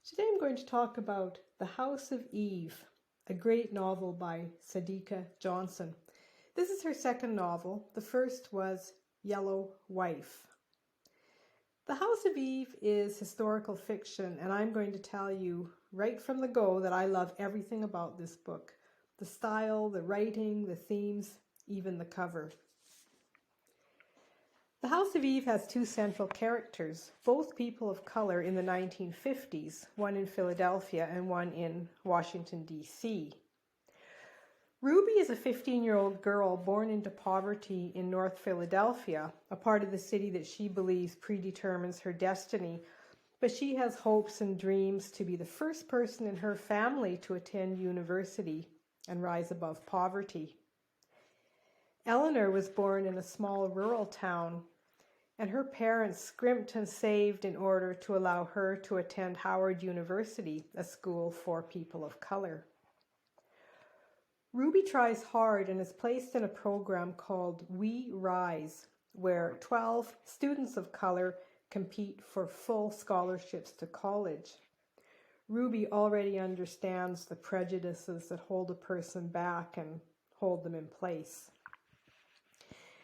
Today I'm going to talk about The House of Eve, a great novel by Sadeqa Johnson. This is her second novel. The first was Yellow Wife. The House of Eve is historical fiction, and I'm going to tell you right from the go that I love everything about this book. The style, the writing, the themes, even the cover. The House of Eve has two central characters, both people of color in the 1950s, one in Philadelphia and one in Washington, D.C. Ruby is a 15-year-old girl born into poverty in North Philadelphia, a part of the city that she believes predetermines her destiny, but she has hopes and dreams to be the first person in her family to attend university and rise above poverty. Eleanor was born in a small rural town, and her parents scrimped and saved in order to allow her to attend Howard University, a school for people of color. Ruby tries hard and is placed in a program called We Rise, where 12 students of color compete for full scholarships to college. Ruby already understands the prejudices that hold a person back and hold them in place.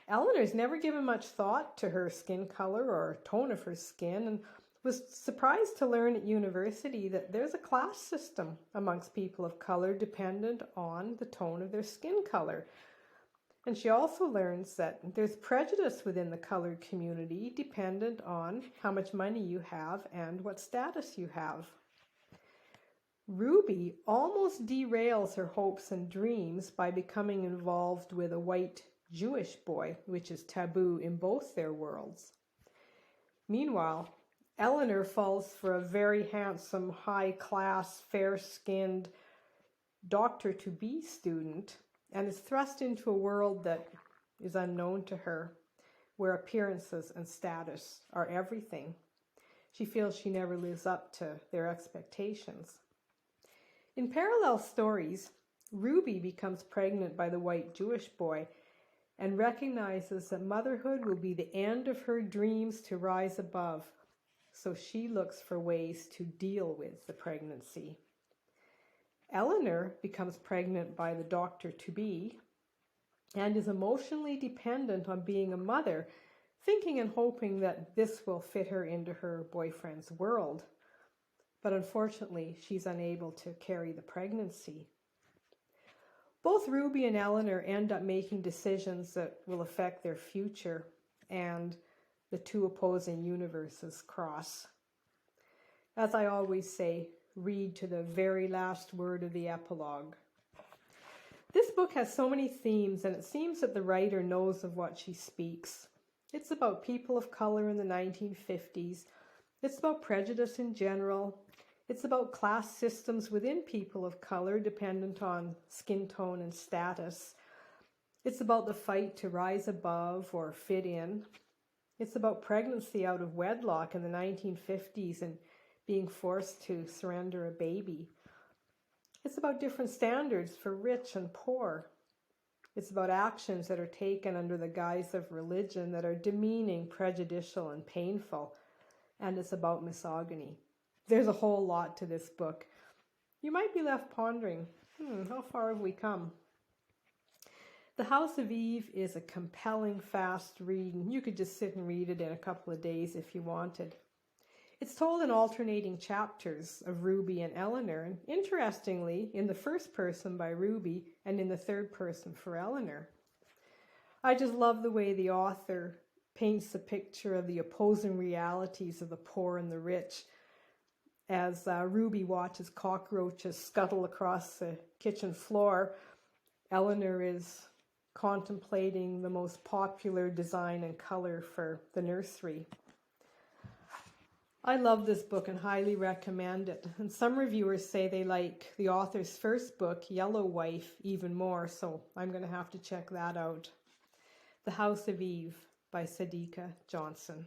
Eleanor's never given much thought to her skin color or tone of her skin, and was surprised to learn at university that there's a class system amongst people of color dependent on the tone of their skin color. And she also learns that there's prejudice within the colored community dependent on how much money you have and what status you have. Ruby almost derails her hopes and dreams by becoming involved with a white Jewish boy, which is taboo in both their worlds. Meanwhile, Eleanor falls for a very handsome, high-class, fair-skinned doctor-to-be student and is thrust into a world that is unknown to her, where appearances and status are everything. She feels she never lives up to their expectations. In parallel stories, Ruby becomes pregnant by the white Jewish boy and recognizes that motherhood will be the end of her dreams to rise above, so she looks for ways to deal with the pregnancy. Eleanor becomes pregnant by the doctor-to-be and is emotionally dependent on being a mother, thinking and hoping that this will fit her into her boyfriend's world. But unfortunately, she's unable to carry the pregnancy. Both Ruby and Eleanor end up making decisions that will affect their future, and the two opposing universes cross. As I always say, read to the very last word of the epilogue. This book has so many themes, and it seems that the writer knows of what she speaks. It's about people of color in the 1950s. It's about prejudice in general. It's about class systems within people of color dependent on skin tone and status. It's about the fight to rise above or fit in. It's about pregnancy out of wedlock in the 1950s and being forced to surrender a baby. It's about different standards for rich and poor. It's about actions that are taken under the guise of religion that are demeaning, prejudicial, and painful. And it's about misogyny. There's a whole lot to this book. You might be left pondering, how far have we come? The House of Eve is a compelling, fast read, and you could just sit and read it in a couple of days if you wanted. It's told in alternating chapters of Ruby and Eleanor, and interestingly, in the first person by Ruby and in the third person for Eleanor. I just love the way the author paints a picture of the opposing realities of the poor and the rich, as Ruby watches cockroaches scuttle across the kitchen floor. Eleanor is contemplating the most popular design and color for the nursery. I love this book and highly recommend it. And some reviewers say they like the author's first book, Yellow Wife, even more, so I'm going to have to check that out. The House of Eve by Sadeqa Johnson.